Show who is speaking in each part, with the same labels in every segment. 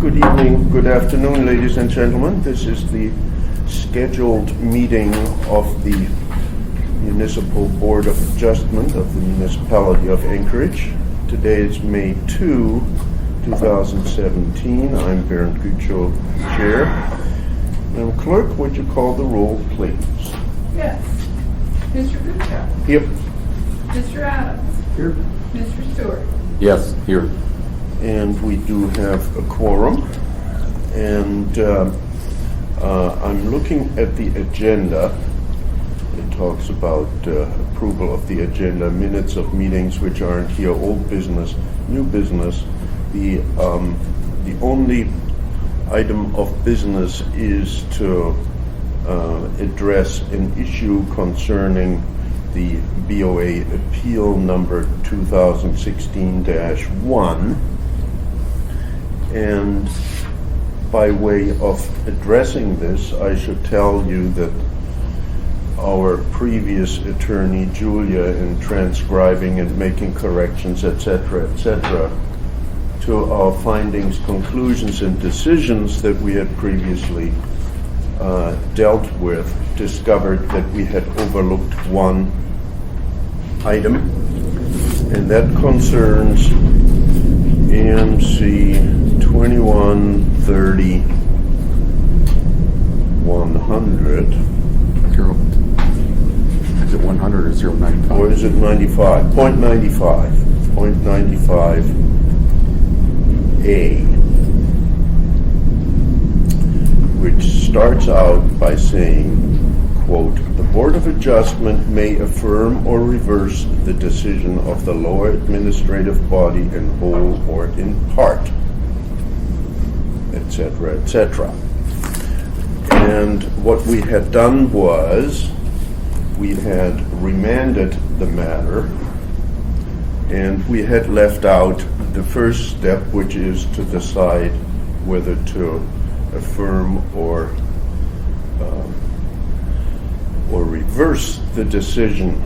Speaker 1: Good evening, good afternoon, ladies and gentlemen. This is the scheduled meeting of the Municipal Board of Adjustment of the Municipality of Anchorage. Today is May 2, 2017. I'm Bernd Gütschow, Chair. Madam Clerk, would you call the roll, please?
Speaker 2: Yes. Mr. Gütschow?
Speaker 1: Here.
Speaker 2: Mr. Adams?
Speaker 1: Here.
Speaker 2: Mr. Stewart?
Speaker 3: Yes, here.
Speaker 1: And we do have a quorum. And I'm looking at the agenda. It talks about approval of the agenda, minutes of meetings which aren't here, old business, new business. The only item of business is to address an issue concerning the BOA appeal number 2016-1. And by way of addressing this, I should tell you that our previous attorney, Julia, in transcribing and making corrections, etc., to our findings, conclusions, and decisions that we had previously dealt with, discovered that we had overlooked one item, and that concerns AMC 2130-100.
Speaker 3: Is it 100 or 095?
Speaker 1: Or is it 95? 0.95A, which starts out by saying, quote, "The Board of Adjustment may affirm or reverse the decision of the lower administrative body in whole or in part," etc., etc. And what we had done was we had remanded the matter, and we had left out the first step, which is to decide whether to affirm or reverse the decision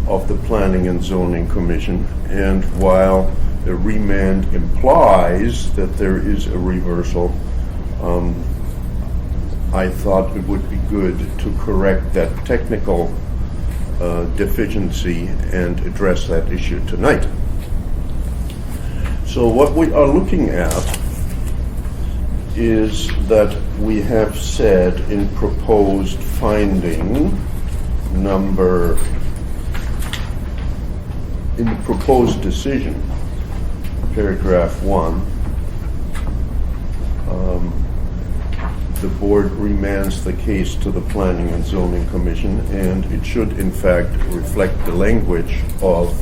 Speaker 1: of the Planning and Zoning Commission. And while the remand implies that there is a reversal, I thought it would be good to correct that technical deficiency and address that issue tonight. So what we are looking at is that we have said in proposed finding number, in the proposed decision, paragraph 1, the board remands the case to the Planning and Zoning Commission, and it should in fact reflect the language of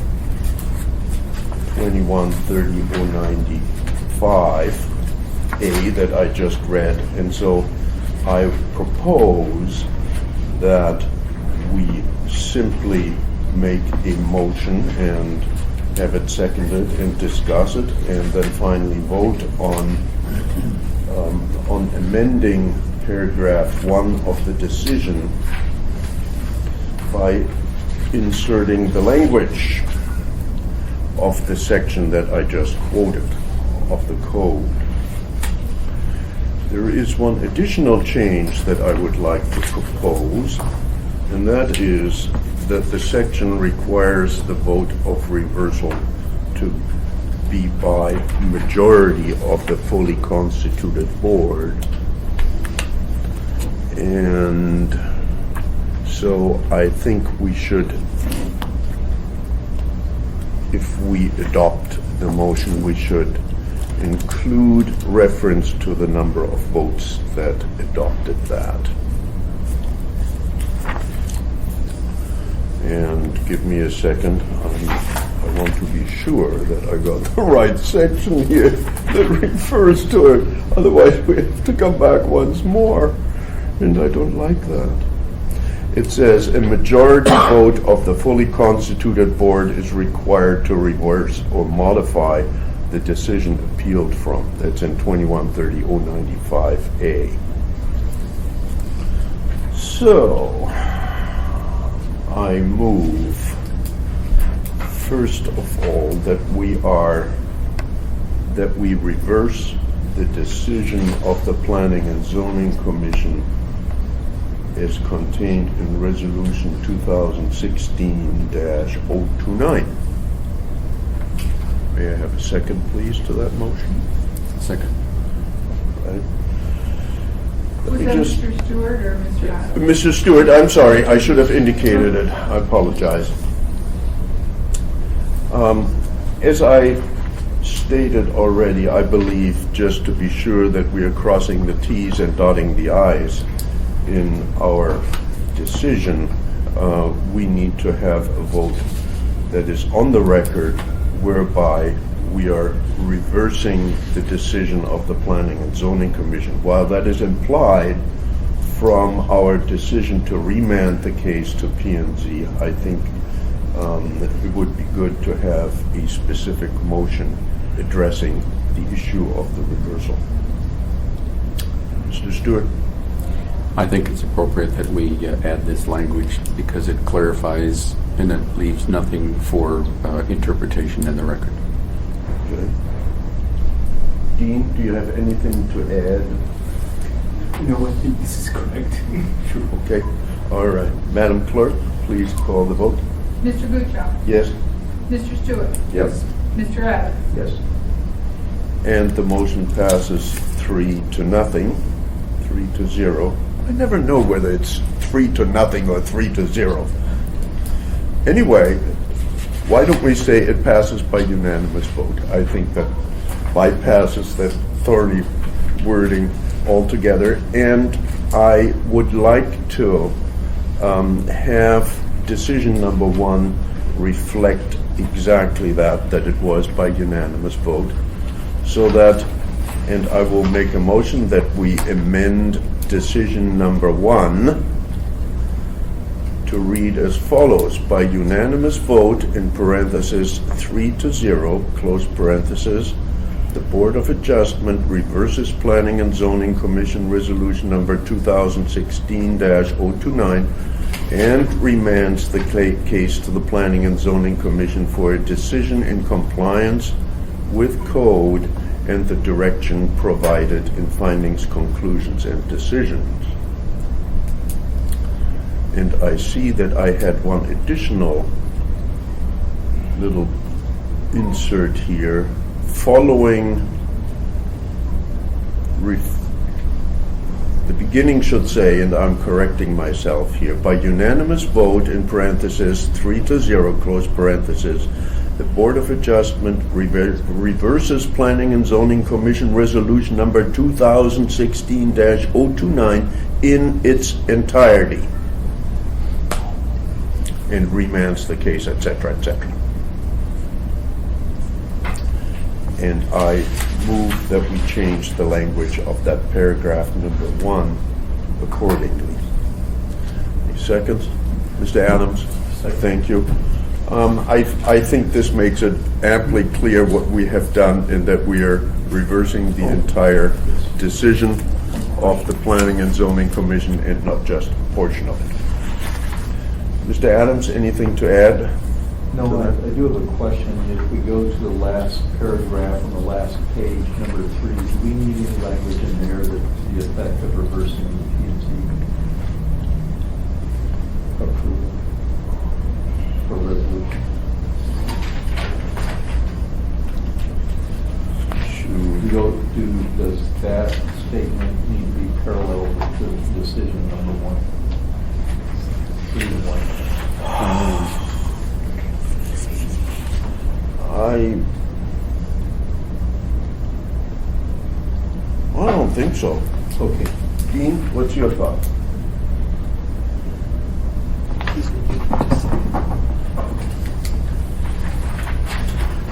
Speaker 1: 2130-095A that I just read. And so I propose that we simply make a motion and have it seconded and discuss it, and then finally vote on amending paragraph 1 of the decision by inserting the language of the section that I just quoted of the code. There is one additional change that I would like to propose, and that is that the section requires the vote of reversal to be by majority of the fully constituted board. And so I think we should, if we adopt the motion, we should include reference to the number of votes that adopted that. And give me a second. I want to be sure that I got the right section here that refers to it. Otherwise, we have to come back once more, and I don't like that. It says a majority vote of the fully constituted board is required to reverse or modify the decision appealed from. That's in 2130-095A. So I move, first of all, that we reverse the decision of the Planning and Zoning Commission is contained in Resolution 2016-029. May I have a second, please, to that motion?
Speaker 3: Second.
Speaker 1: Right. Let
Speaker 2: Was
Speaker 1: me
Speaker 2: that
Speaker 1: just-
Speaker 2: Mr. Stewart or Mr. Adams?
Speaker 1: Mr. Stewart, I'm sorry, I should have indicated it. I apologize. As I stated already, I believe, just to be sure that we are crossing the Ts and dotting the Is in our decision, we need to have a vote that is on the record whereby we are reversing the decision of the Planning and Zoning Commission. While that is implied from our decision to remand the case to P&Z, I think that it would be good to have a specific motion addressing the issue of the reversal. Mr. Stewart?
Speaker 3: I think it's appropriate that we add this language because it clarifies and it leaves nothing for interpretation in the record.
Speaker 1: Okay. Dean, do you have anything to add?
Speaker 4: No, I think this is correct. Sure.
Speaker 1: Okay, all right. Madam Clerk, please call the vote.
Speaker 2: Mr. Buchow?
Speaker 1: Yes?
Speaker 2: Mr. Stewart?
Speaker 1: Yes.
Speaker 2: Mr. Adams?
Speaker 1: Yes. And the motion passes 3-0, 3-0. I never know whether it's 3-0 or 3-0. Anyway, why don't we say it passes by unanimous vote? I think that bypasses that thorny wording altogether. And I would like to have decision number 1 reflect exactly that it was by unanimous vote. So that, and I will make a motion that we amend decision number 1 to read as follows: by unanimous vote, in parentheses 3-0, close parentheses, the Board of Adjustment reverses Planning and Zoning Commission Resolution number 2016-029 and remands the case to the Planning and Zoning Commission for a decision in compliance with code and the direction provided in findings, conclusions, and decisions. And I see that I had one additional little insert here. Following, the beginning should say, and I'm correcting myself here, by unanimous vote, in parentheses 3-0, close parentheses, the Board of Adjustment reverses Planning and Zoning Commission Resolution number 2016-029 in its entirety and remands the case, etc., etc. And I move that we change the language of that paragraph number 1 accordingly. Any seconds? Mr. Adams? Thank you. I think this makes it amply clear what we have done and that we are reversing the entire decision of the Planning and Zoning Commission and not just a portion of it. Mr. Adams, anything to add?
Speaker 5: No, I do have a question. If we go to the last paragraph on the last page, number 3, do we need any language in there that to the effect of reversing the P&Z approval for resolution? Does that statement need to be parallel with the decision number 1? 3-1.
Speaker 1: I don't think so.
Speaker 5: Okay.
Speaker 1: Dean, what's your thought?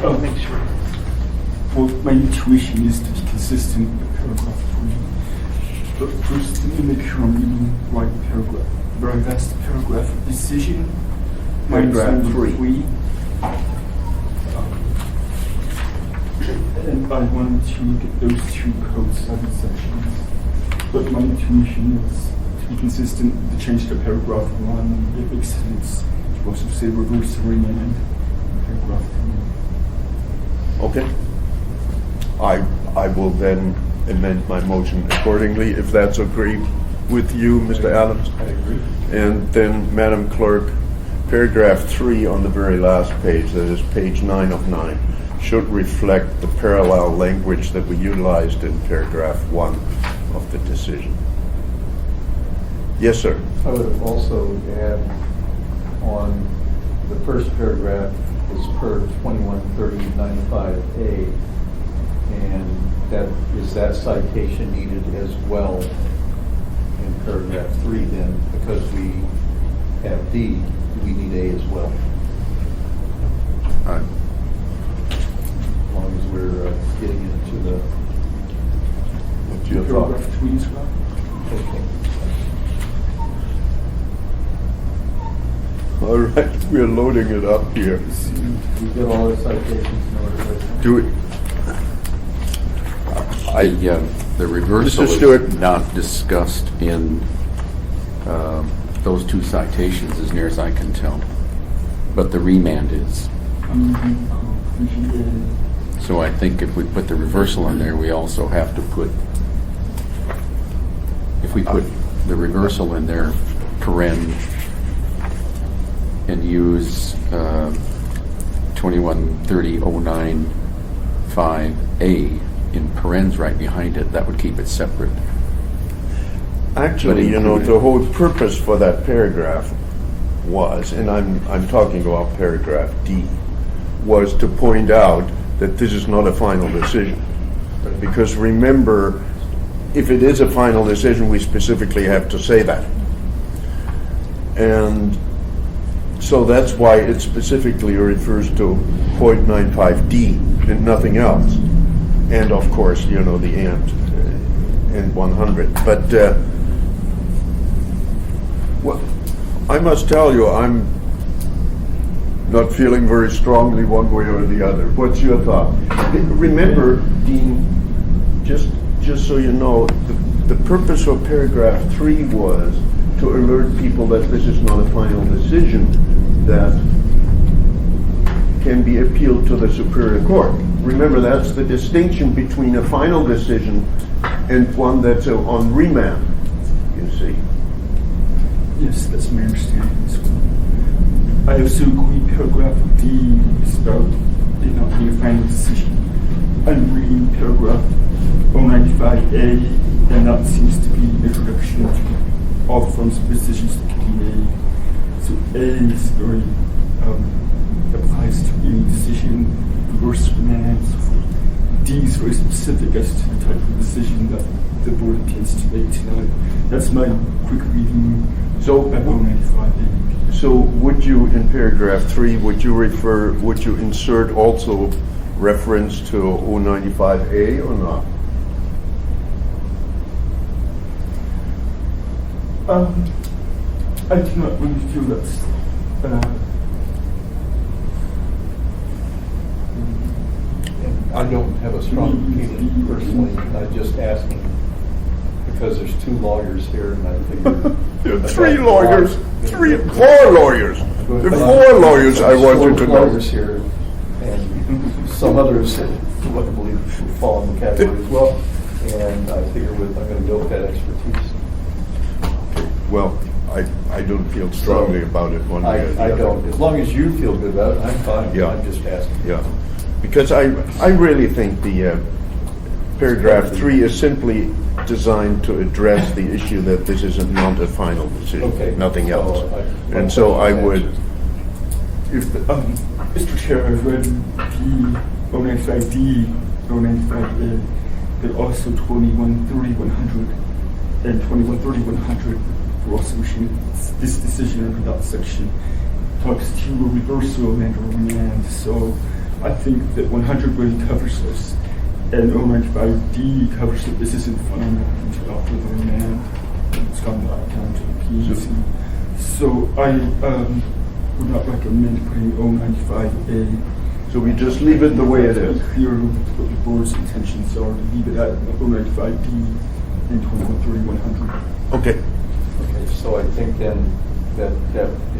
Speaker 4: I'll make sure. Well, my intuition is to be consistent with paragraph 3. But first, let me make sure I'm reading the right paragraph. Very last paragraph of decision.
Speaker 1: Paragraph
Speaker 4: minus number
Speaker 1: 3.
Speaker 4: And I wanted to look at those 2 code subsections. But my intuition is to be consistent to change the paragraph 1. It makes sense to also say reverse and remand paragraph 3.
Speaker 1: Okay. I will then amend my motion accordingly, if that's agreed with you, Mr. Adams.
Speaker 5: I agree.
Speaker 1: And then, Madam Clerk, paragraph 3 on the very last page, that is page 9 of 9, should reflect the parallel language that we utilized in paragraph 1 of the decision. Yes, sir.
Speaker 5: I would also add on the first paragraph is per 2130-95A, and that citation needed as well in paragraph 3 then, because we have D, we need A as well, as long as we're getting into the...
Speaker 1: What's your thought?
Speaker 4: Paragraph 3 as well.
Speaker 5: Okay.
Speaker 1: All right, we're loading it up here.
Speaker 5: We get all the citations in order right now?
Speaker 1: Do it.
Speaker 3: The reversal
Speaker 1: Mr. Stewart.
Speaker 3: is not discussed in those two citations, as near as I can tell. But the remand is.
Speaker 4: I'm reading provision
Speaker 3: So I think if we put the reversal in there, we also have to put, if we put the reversal in there, paren, and use 2130-095A in parens right behind it, that would keep it separate.
Speaker 1: Actually, you know, the whole purpose for that paragraph was, and I'm talking about paragraph D, was to point out that this is not a final decision. Because remember, if it is a final decision, we specifically have to say that. And so that's why it specifically refers to 0.95D and nothing else. And of course, you know, the and 100. But well, I must tell you, I'm not feeling very strongly one way or the other. What's your thought? Remember, Dean, just so you know, the purpose of paragraph 3 was to alert people that this is not a final decision that can be appealed to the Superior Court. Remember, that's the distinction between a final decision and one that's on remand, you see.
Speaker 4: Yes, that's my understanding as well. I also agree paragraph D is about it not being a final decision. I'm reading paragraph 095A, and that seems to be an introduction to all forms of decisions that can be made. So A is very, applies to any decision, reverse remand, so forth. D is very specific as to the type of decision that the board intends to make tonight. That's my quick reading.
Speaker 1: So,
Speaker 4: At 095A.
Speaker 1: so would you, in paragraph 3, would you insert also reference to 095A or not?
Speaker 4: I do not really feel that's
Speaker 5: I don't have a strong opinion personally. I'm just asking because there's two lawyers here, and I figured...
Speaker 1: There are 3 lawyers, 4 lawyers. There are 4 lawyers I wanted to know.
Speaker 5: lawyers here, and some others that I believe fall in the category as well. And I figure I'm going to go with that expertise.
Speaker 1: Well, I don't feel strongly about it one way or the
Speaker 5: I
Speaker 1: other.
Speaker 5: don't. As long as you feel good about it, I'm fine.
Speaker 1: Yeah.
Speaker 5: I'm just asking.
Speaker 1: Yeah, because I really think the paragraph 3 is simply designed to address the issue that this is not a final decision,
Speaker 5: Okay.
Speaker 1: nothing
Speaker 5: So
Speaker 1: else.
Speaker 5: I-
Speaker 1: And so I would,
Speaker 4: if Mr. Chair, I've read the 095D, 095A, but also 2130-100 and 2130-100 for also wishing this decision under that section talks to a reversal and or remand. So I think that 100 really covers this, and 095D covers that this isn't final until after the remand. It's gone back down to the PEC. So I would not recommend putting 095A.
Speaker 1: so we just leave it the way it is.
Speaker 4: Clear what the board's intentions are, to leave it at 095D and 2130-100.
Speaker 1: Okay,
Speaker 5: Okay, so I think then that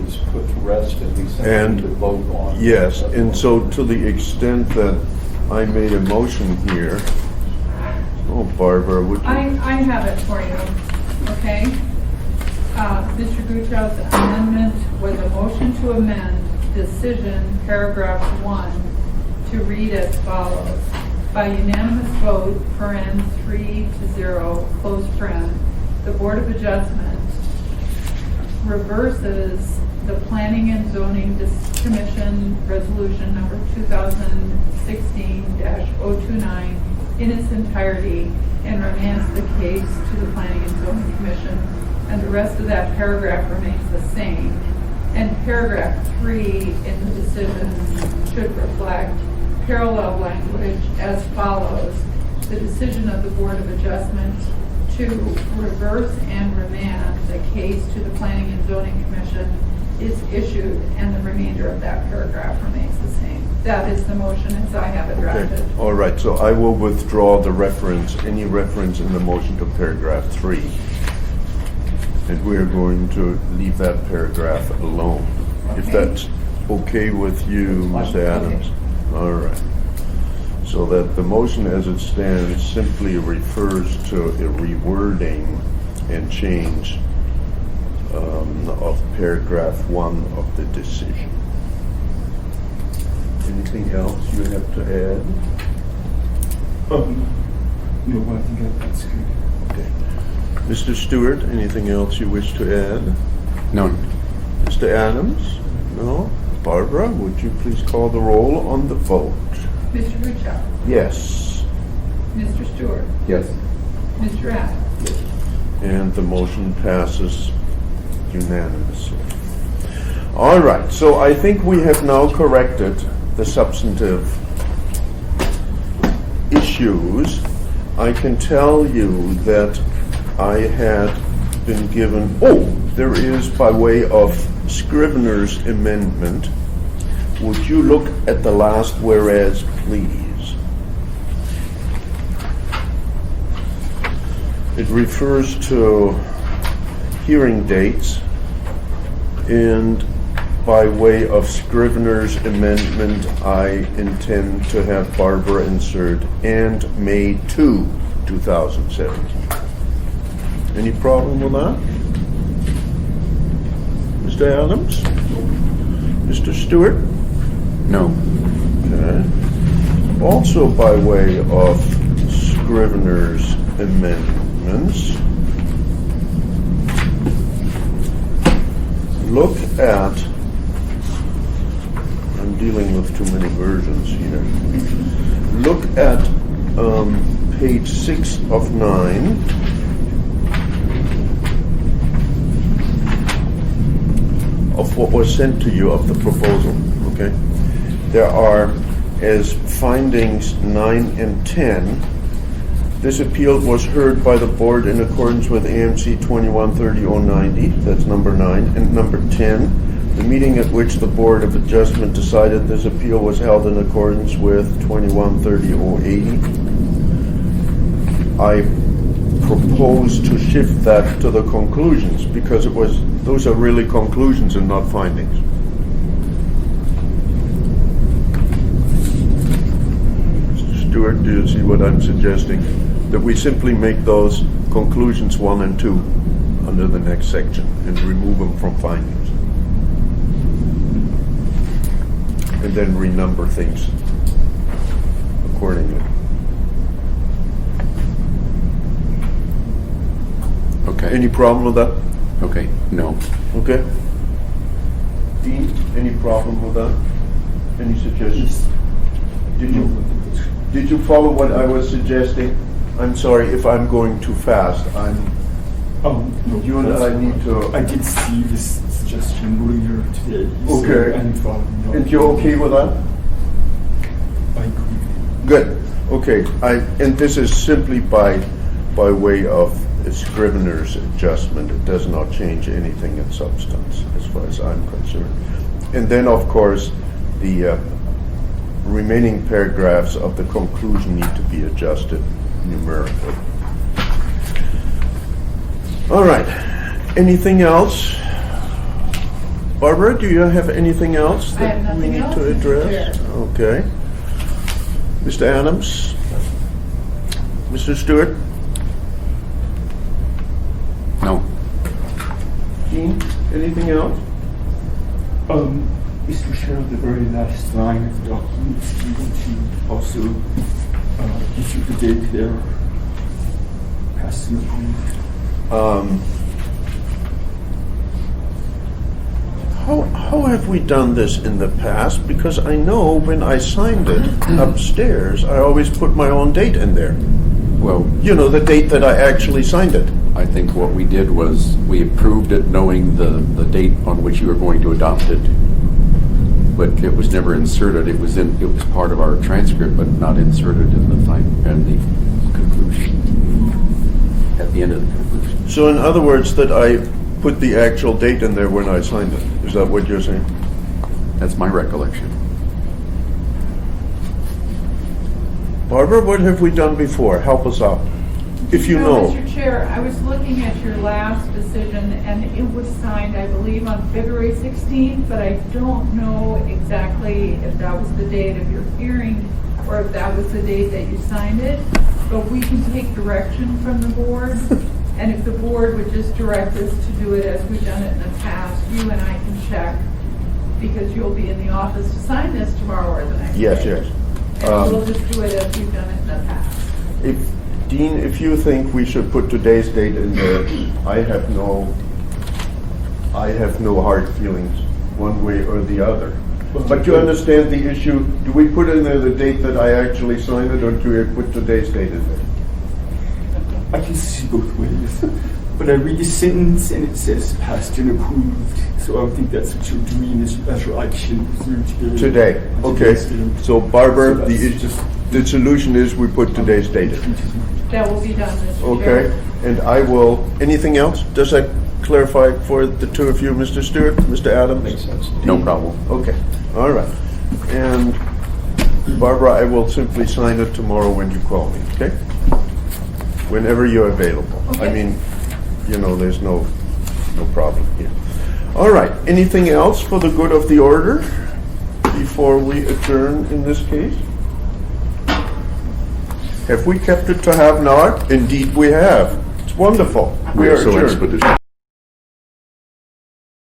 Speaker 5: is put to rest, and we simply
Speaker 1: And-
Speaker 5: need to vote on.
Speaker 1: yes, and so to the extent that I made a motion here Oh, Barbara, would you?
Speaker 2: I have it for you, okay? Mr. Gutschow's amendment was a motion to amend decision paragraph 1 to read as follows. By unanimous vote, paren 3-0, close paren, the Board of Adjustment reverses the Planning and Zoning Commission Resolution number 2016-029 in its entirety and remands the case to the Planning and Zoning Commission, and the rest of that paragraph remains the same. And paragraph 3 in the decision should reflect parallel language as follows. The decision of the Board of Adjustment to reverse and remand the case to the Planning and Zoning Commission is issued, and the remainder of that paragraph remains the same. That is the motion as I have it drafted.
Speaker 1: Okay, all right, so I will withdraw the reference, any reference in the motion to paragraph 3. And we're going to leave that paragraph alone. If
Speaker 2: Okay.
Speaker 1: that's okay with you,
Speaker 5: That's
Speaker 1: Mr.
Speaker 5: fine.
Speaker 1: Adams? All right. So that the motion as it stands simply refers to a rewording and change of paragraph 1 of the decision. Anything else you have to add?
Speaker 4: No, I think that's good.
Speaker 1: Okay. Mr. Stewart, anything else you wish to add?
Speaker 3: No.
Speaker 1: Mr. Adams? No? Barbara, would you please call the roll on the vote?
Speaker 2: Mr. Gutchow?
Speaker 1: Yes.
Speaker 2: Mr. Stewart?
Speaker 3: Yes.
Speaker 2: Mr. Adams?
Speaker 1: And the motion passes unanimously. All right, so I think we have now corrected the substantive issues. I can tell you that I had been given, there is by way of Scrivener's amendment. Would you look at the last whereas, please? It refers to hearing dates, and by way of Scrivener's amendment, I intend to have Barbara insert and May 2, 2017. Any problem with that? Mr. Adams? Mr. Stewart?
Speaker 3: No.
Speaker 1: Okay. Also by way of Scrivener's amendments, look at, I'm dealing with too many versions here. Look at page 6 of 9. Of what was sent to you of the proposal, okay? There are, as findings 9 and 10, this appeal was heard by the board in accordance with AMC 2130-090, that's number 9, and number 10, the meeting at which the Board of Adjustment decided this appeal was held in accordance with 2130-080. I propose to shift that to the conclusions because those are really conclusions and not findings. Mr. Stewart, do you see what I'm suggesting? That we simply make those conclusions 1 and 2 under the next section and remove them from findings. And then renumber things accordingly.
Speaker 3: Okay.
Speaker 1: Any problem with that?
Speaker 3: Okay. No.
Speaker 1: Okay. Dean, any problem with that? Any suggestions? Did you follow what I was suggesting? I'm sorry if I'm going too fast.
Speaker 4: Oh, no.
Speaker 1: You and
Speaker 4: that's
Speaker 1: I need
Speaker 4: fine.
Speaker 1: to-
Speaker 4: I did see this suggestion earlier today.
Speaker 1: Okay.
Speaker 4: And
Speaker 1: And you're okay with that?
Speaker 4: I agree.
Speaker 1: Good. Okay. And this is simply by way of a Scrivener's adjustment. It does not change anything in substance, as far as I'm concerned. And then, of course, the remaining paragraphs of the conclusion need to be adjusted numerically. All right. Anything else? Barbara, do you have anything else
Speaker 2: I have
Speaker 1: that we
Speaker 2: nothing
Speaker 1: need
Speaker 2: else,
Speaker 1: to
Speaker 2: Mr.
Speaker 1: address?
Speaker 2: Chair.
Speaker 1: Okay. Mr. Adams? Mr. Stewart?
Speaker 3: No.
Speaker 1: Dean, anything else?
Speaker 4: Mr. Chair, the very last line of the document, you want to also issue the date there, passed and approved.
Speaker 1: How have we done this in the past? Because I know when I signed it upstairs, I always put my own date in there.
Speaker 3: Well,
Speaker 1: You know, the date that I actually signed it.
Speaker 3: I think what we did was we approved it knowing the date on which you were going to adopt it. But it was never inserted. It was part of our transcript, but not inserted in the conclusion. At the end of the conclusion.
Speaker 1: So in other words, that I put the actual date in there when I signed it. Is that what you're saying?
Speaker 3: That's my recollection.
Speaker 1: Barbara, what have we done before? Help us out. If you know.
Speaker 2: Mr. Chair, I was looking at your last decision, and it was signed, I believe, on February 16th, but I don't know exactly if that was the date of your hearing or if that was the date that you signed it. But we can take direction from the board, and if the board would just direct us to do it as we've done it in the past, you and I can check, because you'll be in the office to sign this tomorrow or the next day.
Speaker 1: Yes, yes.
Speaker 2: And we'll just do it as we've done it in the past.
Speaker 1: Dean, if you think we should put today's date in there, I have no hard feelings one way or the other. But you understand the issue, do we put in there the date that I actually signed it, or do we put today's date in there?
Speaker 4: I can see both ways, but I read the sentence and it says passed and approved, so I think that's what you're doing as your action through
Speaker 1: Today, okay. So Barbara,
Speaker 4: So that's
Speaker 1: the solution is we put today's date in.
Speaker 2: That will be done, Mr. Chair.
Speaker 1: Okay, and I will, anything else? Does that clarify for the two of you, Mr. Stewart, Mr. Adams?
Speaker 5: Makes sense.
Speaker 3: No problem.
Speaker 1: Okay, all right. And Barbara, I will simply sign it tomorrow when you call me, okay? Whenever you're available. I
Speaker 2: Okay.
Speaker 1: mean, you know, there's no problem here. All right, anything else for the good of the order before we adjourn in this case? Have we kept it to half an hour? Indeed we have. It's wonderful. We are
Speaker 6: so
Speaker 1: adjourned.
Speaker 6: expeditious.